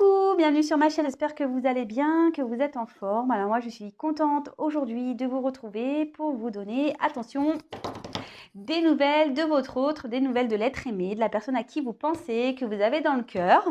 Coucou, bienvenue sur ma chaîne, j'espère que vous allez bien, que vous êtes en forme. Alors moi je suis contente aujourd'hui de vous retrouver pour vous donner, attention, des nouvelles de votre autre, des nouvelles de l'être aimé, de la personne à qui vous pensez, que vous avez dans le cœur.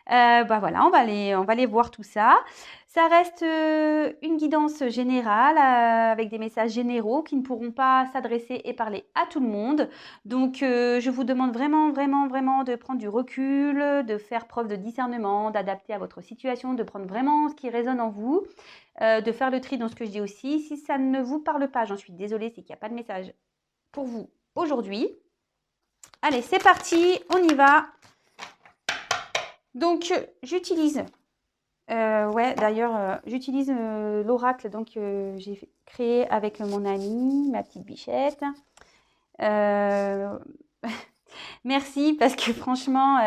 Voilà, on va aller voir tout ça. Ça reste une guidance générale avec des messages généraux qui ne pourront pas s'adresser et parler à tout le monde. Donc, je vous demande vraiment, vraiment, vraiment de prendre du recul, de faire preuve de discernement, d'adapter à votre situation, de prendre vraiment ce qui résonne en vous, de faire le tri dans ce que je dis aussi. Si ça ne vous parle pas, j'en suis désolée, c'est qu'il n'y a pas de message pour vous aujourd'hui. Allez, c'est parti, on y va. Donc, j'utilise, j'utilise l'oracle j'ai créé avec mon amie, ma petite bichette. Merci parce que franchement,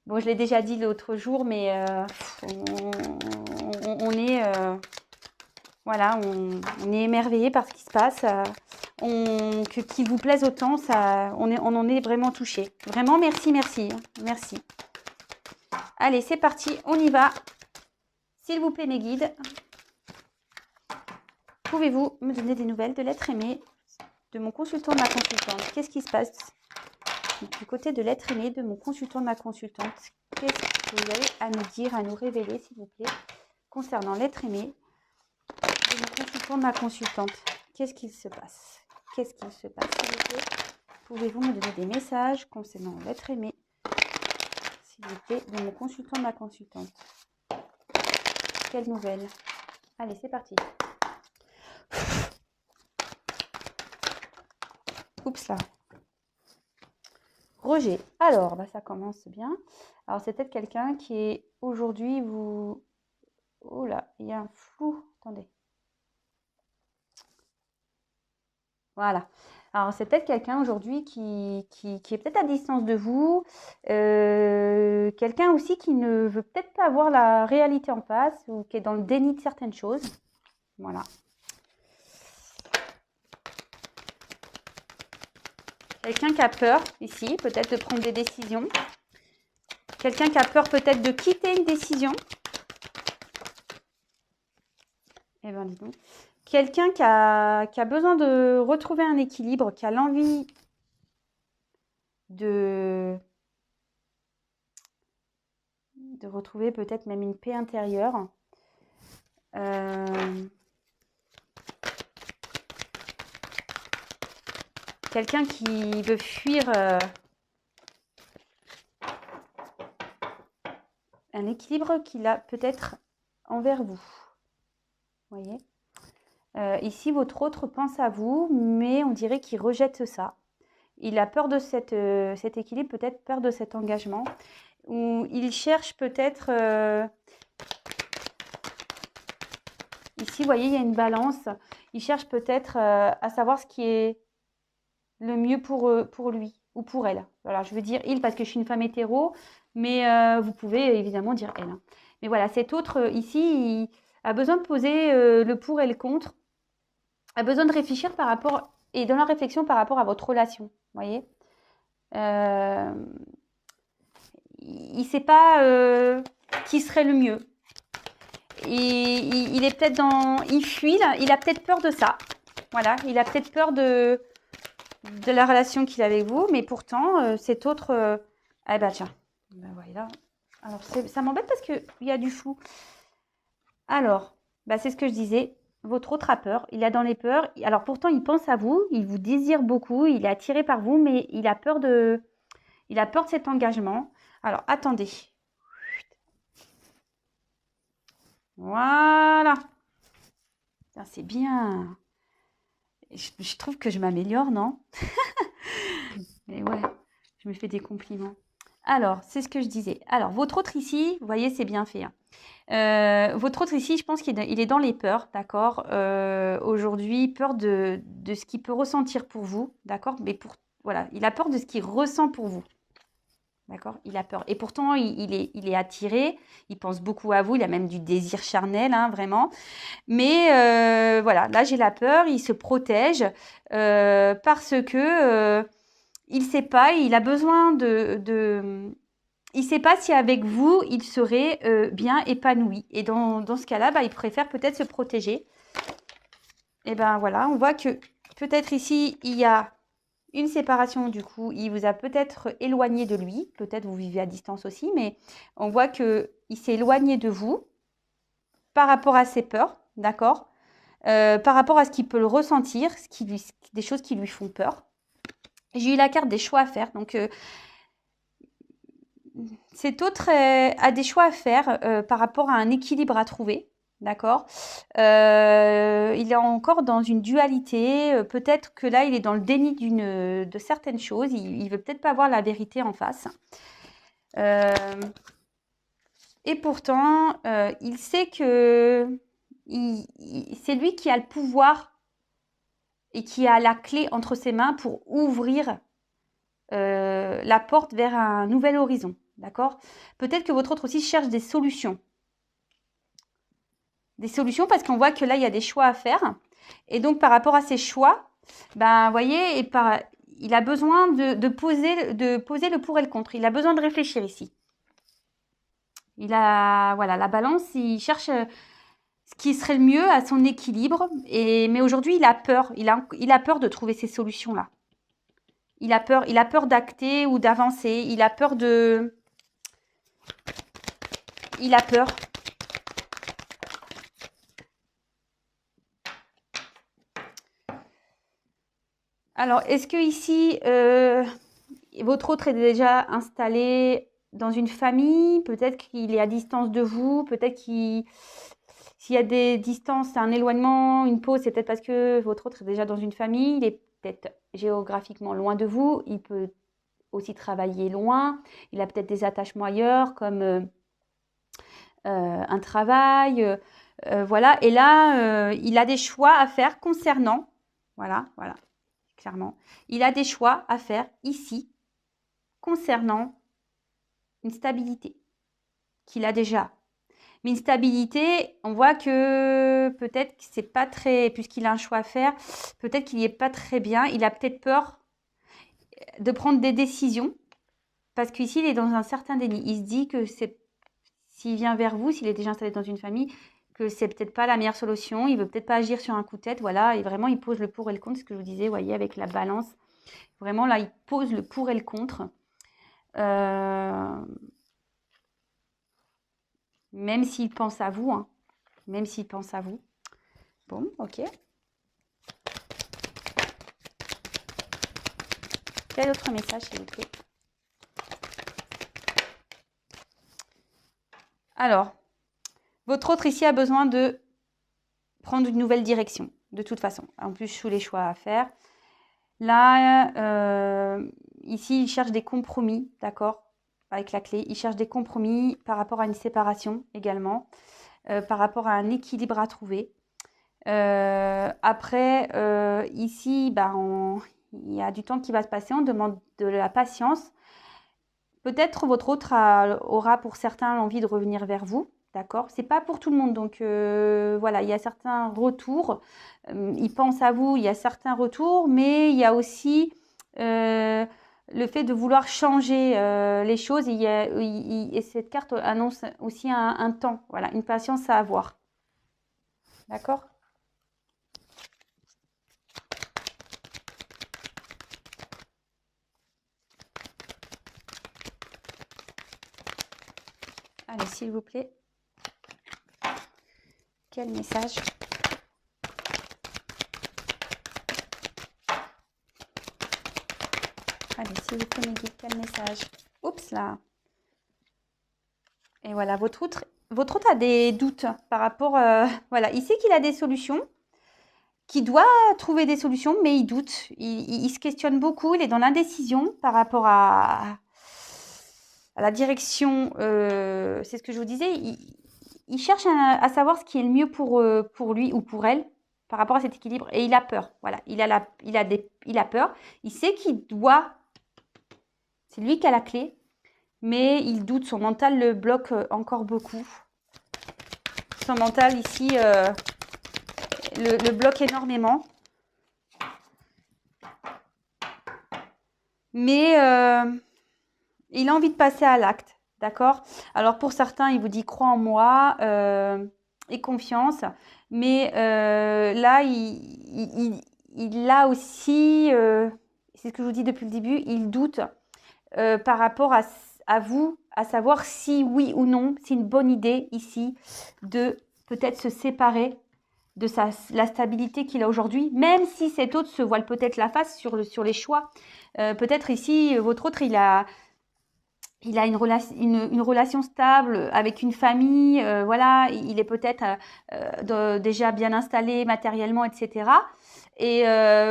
bon, je l'ai déjà dit l'autre jour, mais on est, voilà, on est émerveillé par ce qui se passe. Qu'il vous plaise autant, on en est vraiment touché. Vraiment, merci, merci, merci. Allez, c'est parti, on y va. S'il vous plaît, mes guides, pouvez-vous me donner des nouvelles de l'être aimé, de mon consultant, de ma consultante? Qu'est-ce qui se passe du côté de l'être aimé, de mon consultant, de ma consultante? Qu'est-ce que vous avez à nous dire, à nous révéler, s'il vous plaît, concernant l'être aimé, de mon consultant, de ma consultante? Qu'est-ce qu'il se passe? Qu'est-ce qu'il se passe, s'il vous plaît? Pouvez-vous me donner des messages concernant l'être aimé, s'il vous plaît, de mon consultant, de ma consultante? Quelle nouvelle? Allez, c'est parti. Oups là. Rejet. Alors, ça commence bien. Alors, c'est peut-être quelqu'un qui est aujourd'hui vous... Oh là, il y a un flou. Attendez. Voilà. Alors, c'est peut-être quelqu'un aujourd'hui qui est peut-être à distance de vous. Quelqu'un aussi qui ne veut peut-être pas avoir la réalité en face ou qui est dans le déni de certaines choses. Voilà. Quelqu'un qui a peur ici, peut-être de prendre des décisions. Quelqu'un qui a peur peut-être de quitter une décision. Eh bien, dis donc. Quelqu'un qui a besoin de retrouver un équilibre, qui a l'envie de retrouver peut-être même une paix intérieure. Quelqu'un qui veut fuir un équilibre qu'il a peut-être envers vous. Vous voyez ? Ici, votre autre pense à vous, mais on dirait qu'il rejette ça. Il a peur de cet équilibre, peut-être peur de cet engagement. Ou il cherche peut-être... ici, vous voyez, il y a une balance. Il cherche peut-être à savoir ce qui est le mieux pour lui ou pour elle. Voilà, je veux dire il parce que je suis une femme hétéro, mais vous pouvez évidemment dire elle. Mais voilà, cet autre ici, il a besoin de poser le pour et le contre, a besoin de réfléchir par rapport, et dans la réflexion par rapport à votre relation, vous voyez. Il ne sait pas qui serait le mieux. Il est peut-être il fuit là, il a peut-être peur de ça. Voilà, il a peut-être peur de la relation qu'il a avec vous, mais pourtant, cet autre... ah bah tiens, voilà. Alors, ça m'embête parce qu'il y a du flou. Alors, c'est ce que je disais. Votre autre a peur, il a dans les peurs. Alors, pourtant, il pense à vous, il vous désire beaucoup, il est attiré par vous, mais il a peur de cet engagement. Alors, attendez. Voilà. C'est bien. Je trouve que je m'améliore, non? Mais ouais, je me fais des compliments. Alors, c'est ce que je disais. Alors, votre autre ici, vous voyez, c'est bien fait. Votre autre ici, je pense qu'il est dans les peurs, d'accord? Aujourd'hui, peur de ce qu'il peut ressentir pour vous, d'accord? Mais voilà, il a peur de ce qu'il ressent pour vous. D'accord? Il a peur. Et pourtant, il est attiré, il pense beaucoup à vous, il a même du désir charnel, hein, vraiment. Mais voilà, là, j'ai la peur, il se protège parce que il ne sait pas, il a besoin il ne sait pas si avec vous, il serait bien épanoui. Et dans ce cas-là, bah, il préfère peut-être se protéger. Et ben voilà, on voit que peut-être ici, il y a une séparation. Du coup, il vous a peut-être éloigné de lui. Peut-être vous vivez à distance aussi, mais on voit qu'il s'est éloigné de vous par rapport à ses peurs, d'accord, par rapport à ce qu'il peut le ressentir, des choses qui lui font peur. J'ai eu la carte des choix à faire. Donc, cet autre a des choix à faire par rapport à un équilibre à trouver. D'accord. Il est encore dans une dualité. Peut-être que là, il est dans le déni de certaines choses. Il ne veut peut-être pas voir la vérité en face. Et pourtant, il sait que c'est lui qui a le pouvoir et qui a la clé entre ses mains pour ouvrir la porte vers un nouvel horizon. D'accord. Peut-être que votre autre aussi cherche des solutions. Des solutions parce qu'on voit que là, il y a des choix à faire. Et donc, par rapport à ces choix, ben, vous voyez, il a besoin de poser le pour et le contre. Il a besoin de réfléchir ici. Voilà, la balance, il cherche ce qui serait le mieux à son équilibre. Mais aujourd'hui, il a peur. Il a peur de trouver ces solutions-là. Il a peur d'acter ou d'avancer. Il a peur de... Il a peur. Alors, est-ce que ici, votre autre est déjà installé dans une famille? Peut-être qu'il est à distance de vous. Peut-être s'il y a des distances, un éloignement, une pause, c'est peut-être parce que votre autre est déjà dans une famille. Il est peut-être géographiquement loin de vous. Il peut aussi travailler loin. Il a peut-être des attachements ailleurs, comme un travail. Voilà. Et là, il a des choix à faire concernant. Voilà. Clairement. Il a des choix à faire ici concernant une stabilité qu'il a déjà. Mais une stabilité, on voit que peut-être que c'est pas très, puisqu'il a un choix à faire, peut-être qu'il n'y est pas très bien. Il a peut-être peur de prendre des décisions parce qu'ici, il est dans un certain déni. Il se dit que s'il vient vers vous, s'il est déjà installé dans une famille, que c'est peut-être pas la meilleure solution. Il veut peut-être pas agir sur un coup de tête. Voilà. Et vraiment, il pose le pour et le contre, ce que je vous disais, vous voyez, avec la balance. Vraiment, là, il pose le pour et le contre. Même s'il pense à vous. Hein. Même s'il pense à vous. Bon, ok. Quel autre message, s'il vous plaît? Alors, votre autre ici a besoin de prendre une nouvelle direction, de toute façon. En plus, sous les choix à faire. Là, ici, il cherche des compromis, d'accord, avec la clé. Il cherche des compromis par rapport à une séparation également, par rapport à un équilibre à trouver. Après, ici, il y a du temps qui va se passer. On demande de la patience. Peut-être votre autre aura pour certains l'envie de revenir vers vous. D'accord? C'est pas pour tout le monde. Donc, voilà, il y a certains retours. Il pense à vous, il y a certains retours, mais il y a aussi le fait de vouloir changer les choses. Et cette carte annonce aussi un temps, voilà, une patience à avoir. D'accord? Allez, s'il vous plaît. Quel message? Allez, s'il vous plaît, mes guides, quel message? Oups, là. Et voilà, votre autre a des doutes par rapport... voilà, il sait qu'il a des solutions, qu'il doit trouver des solutions, mais il doute. Il se questionne beaucoup, il est dans l'indécision par rapport à la direction. C'est ce que je vous disais. Il cherche à savoir ce qui est le mieux pour lui ou pour elle par rapport à cet équilibre. Et il a peur. Voilà, il a peur. Il sait qu'il doit... C'est lui qui a la clé. Mais il doute, son mental le bloque encore beaucoup. Son mental ici le bloque énormément. Mais il a envie de passer à l'acte. d'accord? Alors pour certains, il vous dit crois en moi et confiance, mais là, il a aussi, c'est ce que je vous dis depuis le début, il doute par rapport à vous, à savoir si oui ou non, c'est une bonne idée ici de peut-être se séparer de la stabilité qu'il a aujourd'hui, même si cet autre se voile peut-être la face sur les choix. Peut-être ici, votre autre, il a une relation stable avec une famille, voilà, il est peut-être déjà bien installé matériellement, etc. Et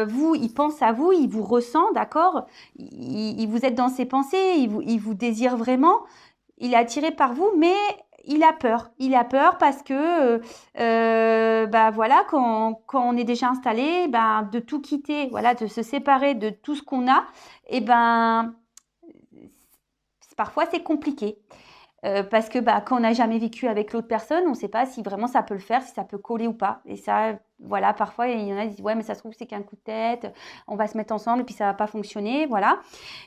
vous, il pense à vous, il vous ressent, d'accord, il vous êtes dans ses pensées, il vous désire vraiment, il est attiré par vous, mais il a peur. Il a peur parce que, bah voilà, quand on est déjà installé, ben, de tout quitter, voilà, de se séparer de tout ce qu'on a, et ben, parfois c'est compliqué. Parce que bah, quand on n'a jamais vécu avec l'autre personne, on ne sait pas si vraiment ça peut le faire, si ça peut coller ou pas. Et ça, voilà, parfois il y en a qui disent ouais, mais ça se trouve c'est qu'un coup de tête, on va se mettre ensemble et puis ça va pas fonctionner, voilà.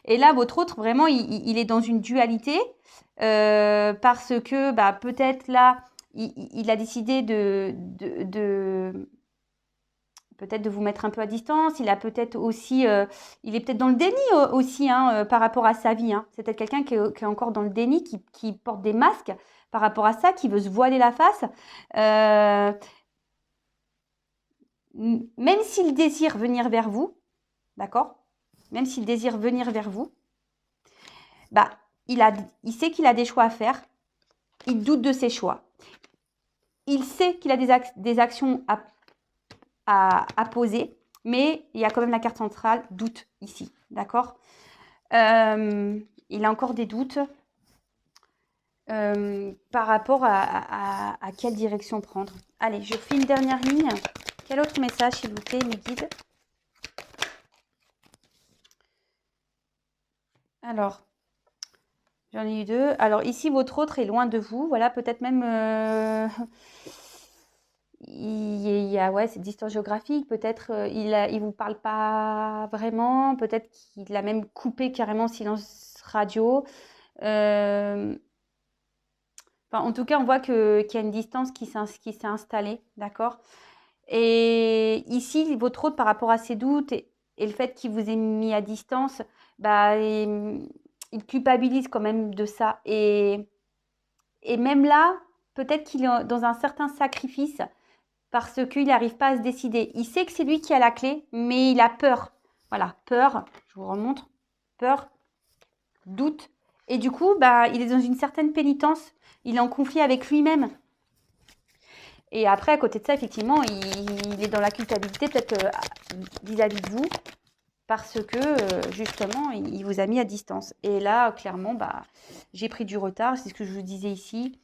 Et là, votre autre, vraiment, il est dans une dualité parce que bah, peut-être là, il a décidé peut-être de vous mettre un peu à distance. Il a peut-être aussi, il est peut-être dans le déni aussi hein, par rapport à sa vie. Hein. C'est peut-être quelqu'un qui est encore dans le déni, qui porte des masques par rapport à ça, qui veut se voiler la face. Même s'il désire venir vers vous, d'accord? Même s'il désire venir vers vous, bah, il sait qu'il a des choix à faire. Il doute de ses choix. Il sait qu'il a des actions à poser, mais il y a quand même la carte centrale doute ici, d'accord? Il a encore des doutes par rapport à quelle direction prendre. Allez, je fais une dernière ligne. Quel autre message, s'il vous plaît, mes guides? Alors, j'en ai eu deux. Alors ici, votre autre est loin de vous. Voilà, peut-être même... il y a ouais, cette distance géographique. Peut-être il vous parle pas vraiment. Peut-être qu'il a même coupé carrément silence radio. Enfin, en tout cas, on voit qu'il y a une distance qui s'est installée, d'accord? Et ici, votre autre, par rapport à ses doutes et le fait qu'il vous ait mis à distance, bah, il culpabilise quand même de ça. Et même là, peut-être qu'il est dans un certain sacrifice parce qu'il n'arrive pas à se décider. Il sait que c'est lui qui a la clé, mais il a peur. Voilà, peur, je vous remontre, peur, doute. Et du coup, bah, il est dans une certaine pénitence. Il est en conflit avec lui-même. Et après, à côté de ça, effectivement, il est dans la culpabilité peut-être vis-à-vis de vous parce que justement, il vous a mis à distance. Et là, clairement, bah, j'ai pris du retard. C'est ce que je vous disais ici.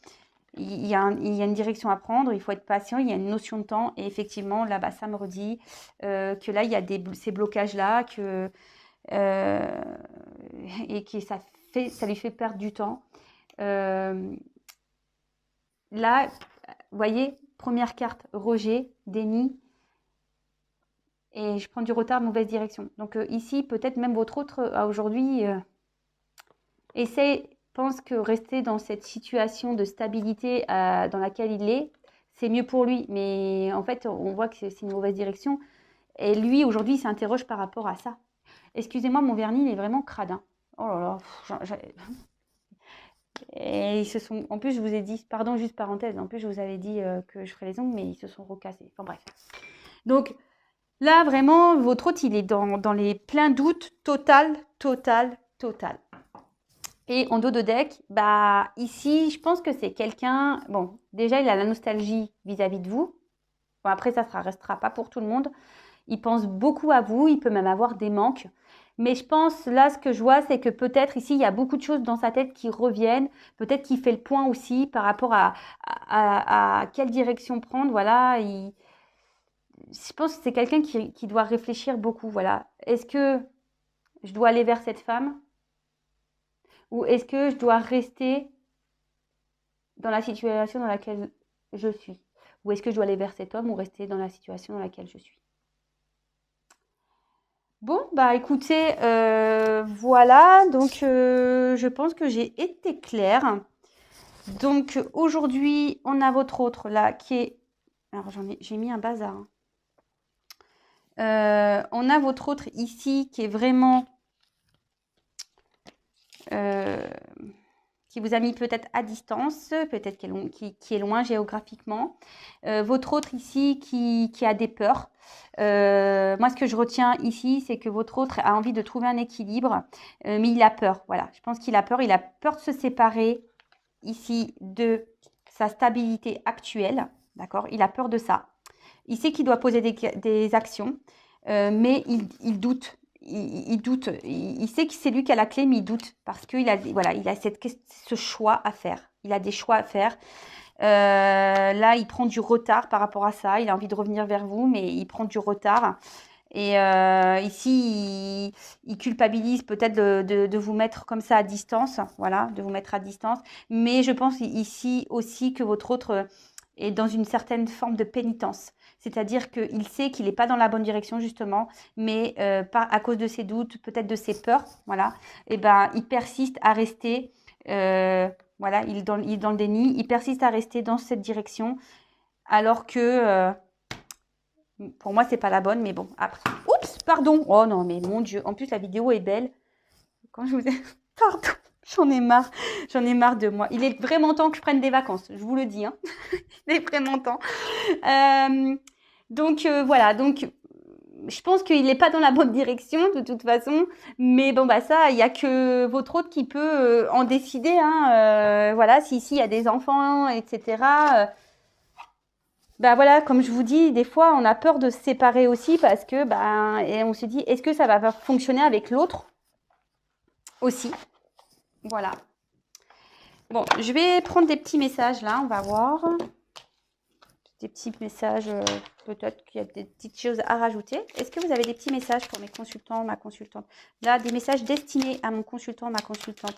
Il y a une direction à prendre, il faut être patient, il y a une notion de temps. Et effectivement, là, bah, ça me redit que là, il y a ces blocages-là et que ça lui fait perdre du temps. Là, vous voyez, première carte, rejet, déni. Et je prends du retard, mauvaise direction. Donc ici, peut-être même votre autre, aujourd'hui, pense que rester dans cette situation de stabilité dans laquelle il est, c'est mieux pour lui. Mais en fait, on voit que c'est une mauvaise direction. Et lui, aujourd'hui, il s'interroge par rapport à ça. Excusez-moi, mon vernis, il est vraiment crade. Hein. Oh là là. Et ils se sont... En plus, je vous ai dit... Pardon, juste parenthèse. En plus, je vous avais dit que je ferais les ongles, mais ils se sont recassés. Enfin bref. Donc, là, vraiment, votre hôte, il est dans les pleins doutes, total. Et en dos de deck, bah ici, je pense que c'est quelqu'un... Bon, déjà, il a la nostalgie vis-à-vis de vous. Bon, après, ça ne restera pas pour tout le monde. Il pense beaucoup à vous, il peut même avoir des manques. Mais je pense, là, ce que je vois, c'est que peut-être ici, il y a beaucoup de choses dans sa tête qui reviennent. Peut-être qu'il fait le point aussi par rapport à quelle direction prendre. Voilà, je pense que c'est quelqu'un qui doit réfléchir beaucoup. Voilà. Est-ce que je dois aller vers cette femme ou est-ce que je dois rester dans la situation dans laquelle je suis? Ou est-ce que je dois aller vers cet homme ou rester dans la situation dans laquelle je suis? Bon, bah écoutez, voilà, donc je pense que j'ai été claire. Donc aujourd'hui, on a votre autre là qui est... Alors j'ai mis un bazar, hein. On a votre autre ici qui est vraiment... qui vous a mis peut-être à distance, peut-être qui est loin géographiquement. Votre autre ici qui a des peurs. Moi, ce que je retiens ici, c'est que votre autre a envie de trouver un équilibre, mais il a peur. Voilà, je pense qu'il a peur. Il a peur de se séparer ici de sa stabilité actuelle. D'accord? Il a peur de ça. Il sait qu'il doit poser des actions, mais il doute. Il doute. Il sait que c'est lui qui a la clé, mais il doute parce qu'il a, voilà, il a ce choix à faire. Il a des choix à faire. Là, il prend du retard par rapport à ça. Il a envie de revenir vers vous, mais il prend du retard. Et ici, il culpabilise peut-être de vous mettre comme ça à distance. Voilà, de vous mettre à distance. Mais je pense ici aussi que votre autre est dans une certaine forme de pénitence. C'est-à-dire qu'il sait qu'il n'est pas dans la bonne direction, justement, mais à cause de ses doutes, peut-être de ses peurs, voilà, et ben, il persiste à rester, voilà, il est dans le déni, il persiste à rester dans cette direction, alors que, pour moi, c'est pas la bonne, mais bon, après. Oups, pardon. Oh non, mais mon Dieu, en plus, la vidéo est belle. Quand je vous ai... Pardon, j'en ai marre de moi. Il est vraiment temps que je prenne des vacances, je vous le dis, hein. Il est vraiment temps. Donc voilà, donc je pense qu'il n'est pas dans la bonne direction de toute façon, mais bon bah ça, il n'y a que votre autre qui peut en décider, hein, voilà, si ici il y a des enfants, etc. Bah voilà, comme je vous dis, des fois on a peur de se séparer aussi parce que et on se dit est-ce que ça va fonctionner avec l'autre aussi, voilà. Bon, je vais prendre des petits messages là, on va voir. Des petits messages, peut-être qu'il y a des petites choses à rajouter. Est-ce que vous avez des petits messages pour mes consultants, ma consultante? Là, des messages destinés à mon consultant, ma consultante.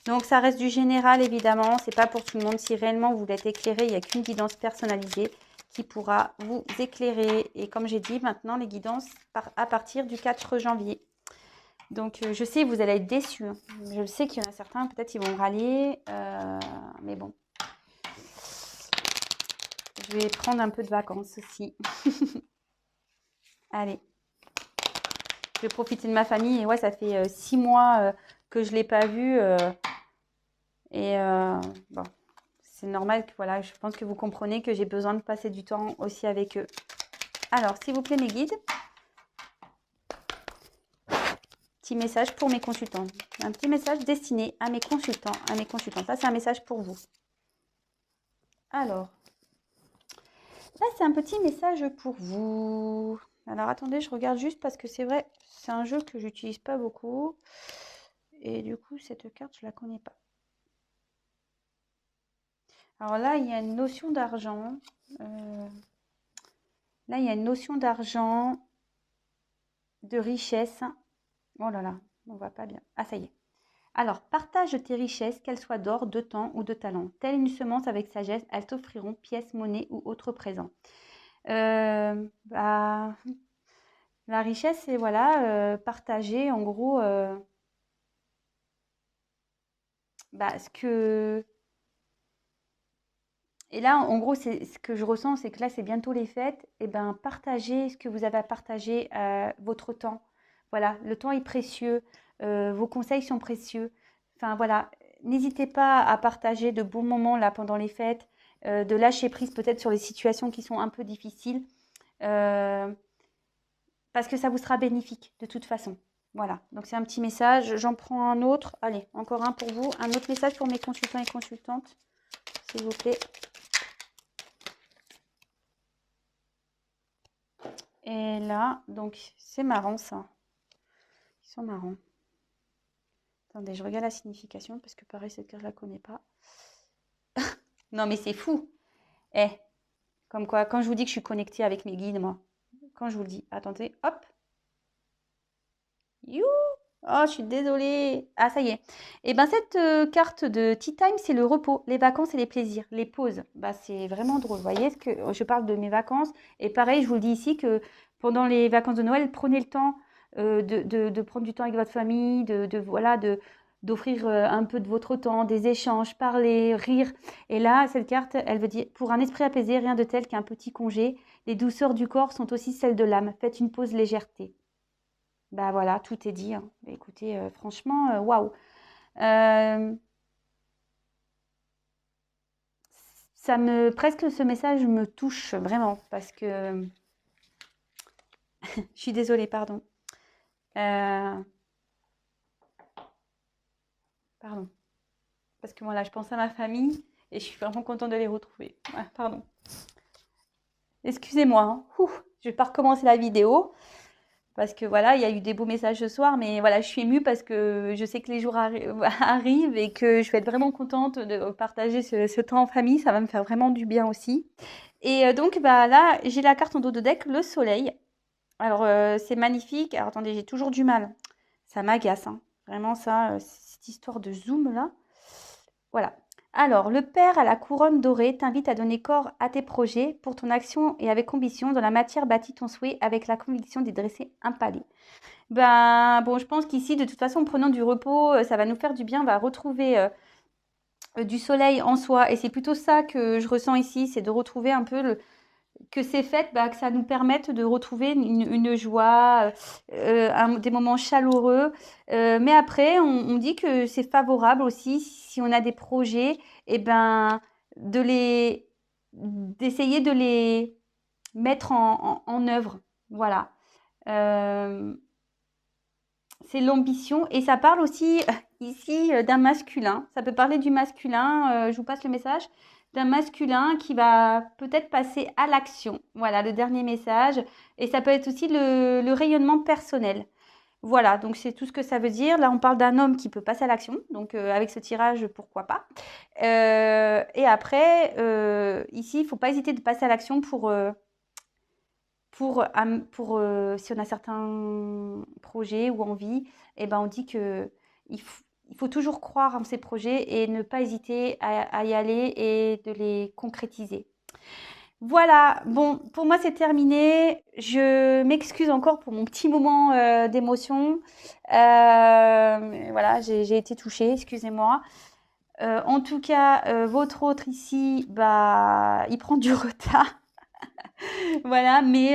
Donc, ça reste du général, évidemment. C'est pas pour tout le monde. Si réellement vous voulez être éclairé, il n'y a qu'une guidance personnalisée qui pourra vous éclairer. Et comme j'ai dit, maintenant, les guidances à partir du 4 janvier. Donc, je sais, vous allez être déçus. Je sais qu'il y en a certains, peut-être, ils vont râler. Mais bon. Je vais prendre un peu de vacances aussi. Allez. Je vais profiter de ma famille. Et ouais, ça fait 6 mois que je ne l'ai pas vue. Bon, c'est normal que voilà, je pense que vous comprenez que j'ai besoin de passer du temps aussi avec eux. Alors, s'il vous plaît, mes guides. Petit message pour mes consultants. Un petit message destiné à mes consultants, à mes consultantes. Là, c'est un message pour vous. Alors. Là, c'est un petit message pour vous. Alors, attendez, je regarde juste parce que c'est vrai, c'est un jeu que j'utilise pas beaucoup. Et du coup, cette carte, je la connais pas. Alors là, il y a une notion d'argent. Là, il y a une notion d'argent, de richesse. Oh là là, on va pas bien. Ah, ça y est. Alors, partage tes richesses, qu'elles soient d'or, de temps ou de talent. Telle une semence avec sagesse, elles t'offriront pièces, monnaie ou autres présents. La richesse, c'est voilà, partager en gros ce que... Et là, en gros, c'est ce que je ressens, c'est que là, c'est bientôt les fêtes. Et ben, partagez ce que vous avez à partager, votre temps. Voilà, le temps est précieux, vos conseils sont précieux. Enfin, voilà, n'hésitez pas à partager de bons moments là pendant les fêtes, de lâcher prise peut-être sur les situations qui sont un peu difficiles, parce que ça vous sera bénéfique de toute façon. Voilà, donc c'est un petit message. J'en prends un autre. Allez, encore un pour vous. Un autre message pour mes consultants et consultantes, s'il vous plaît. Et là, donc, c'est marrant ça. Ils sont marrants. Attendez, je regarde la signification parce que pareil, cette carte, je la connais pas. Non, mais c'est fou. Comme quoi, quand je vous dis que je suis connectée avec mes guides, moi. Quand je vous le dis. Attendez, hop. You. Oh, je suis désolée. Ah, ça y est. Et ben cette carte de Tea Time, c'est le repos, les vacances et les plaisirs, les pauses. C'est vraiment drôle. Vous voyez, je parle de mes vacances. Et pareil, je vous le dis ici que pendant les vacances de Noël, prenez le temps de prendre du temps avec votre famille, voilà, d'offrir un peu de votre temps, des échanges, parler, rire. Et là, cette carte, elle veut dire, pour un esprit apaisé, rien de tel qu'un petit congé. Les douceurs du corps sont aussi celles de l'âme. Faites une pause légèreté. Bah voilà, tout est dit, hein. Écoutez, franchement, waouh. Euh, presque ce message me touche vraiment parce que, je suis désolée, pardon. Euh, pardon. Parce que voilà, je pense à ma famille et je suis vraiment contente de les retrouver. Ouais, pardon. Excusez-moi, hein. Ouh, je vais pas recommencer la vidéo parce que voilà, il y a eu des beaux messages ce soir, mais voilà, je suis émue parce que je sais que les jours arrivent et que je vais être vraiment contente de partager ce temps en famille. Ça va me faire vraiment du bien aussi. Et donc, bah là, j'ai la carte en dos de deck, le soleil. Alors, c'est magnifique. Alors, attendez, j'ai toujours du mal. Ça m'agace, hein. Vraiment, ça, cette histoire de zoom là. Voilà. Alors, le Père à la couronne dorée t'invite à donner corps à tes projets pour ton action et avec ambition. Dans la matière, bâtis ton souhait avec la conviction d'y dresser un palais. Ben, bon, je pense qu'ici, de toute façon, en prenant du repos, ça va nous faire du bien. On va retrouver du soleil en soi. Et c'est plutôt ça que je ressens ici, c'est de retrouver un peu que ces fêtes, bah, que ça nous permette de retrouver une joie, des moments chaleureux. Mais après, on dit que c'est favorable aussi, si on a des projets, et ben, d'essayer de les mettre en œuvre. Voilà. Euh, c'est l'ambition. Et ça parle aussi ici d'un masculin. Ça peut parler du masculin. Je vous passe le message d'un masculin qui va peut-être passer à l'action. Voilà, le dernier message. Et ça peut être aussi le rayonnement personnel. Voilà, donc c'est tout ce que ça veut dire. Là, on parle d'un homme qui peut passer à l'action. Donc, avec ce tirage, pourquoi pas. Et après, ici, il ne faut pas hésiter de passer à l'action si on a certains projets ou envies. Et ben, on dit que il faut toujours croire en ces projets et ne pas hésiter à y aller et de les concrétiser. Voilà, bon, pour moi c'est terminé. Je m'excuse encore pour mon petit moment d'émotion. Voilà, j'ai été touchée, excusez-moi. En tout cas, votre autre ici, bah, il prend du retard. Voilà, mais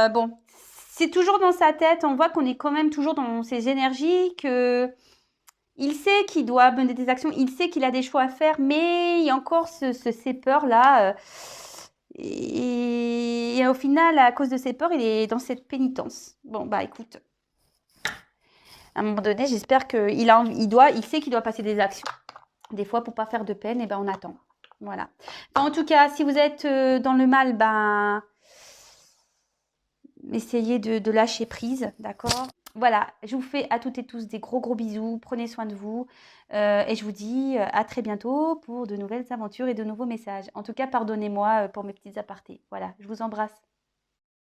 bon, c'est toujours dans sa tête. On voit qu'on est quand même toujours dans ses énergies, que il sait qu'il doit mener des actions, il sait qu'il a des choix à faire, mais il y a encore ces peurs-là. Et au final, à cause de ces peurs, il est dans cette pénitence. Bon, bah écoute, à un moment donné, j'espère il sait qu'il doit passer des actions. Des fois, pour pas faire de peine, et ben on attend. Voilà. Enfin, en tout cas, si vous êtes dans le mal, ben essayez de lâcher prise, d'accord? Voilà, je vous fais à toutes et tous des gros gros bisous, prenez soin de vous et je vous dis à très bientôt pour de nouvelles aventures et de nouveaux messages. En tout cas, pardonnez-moi pour mes petits apartés. Voilà, je vous embrasse.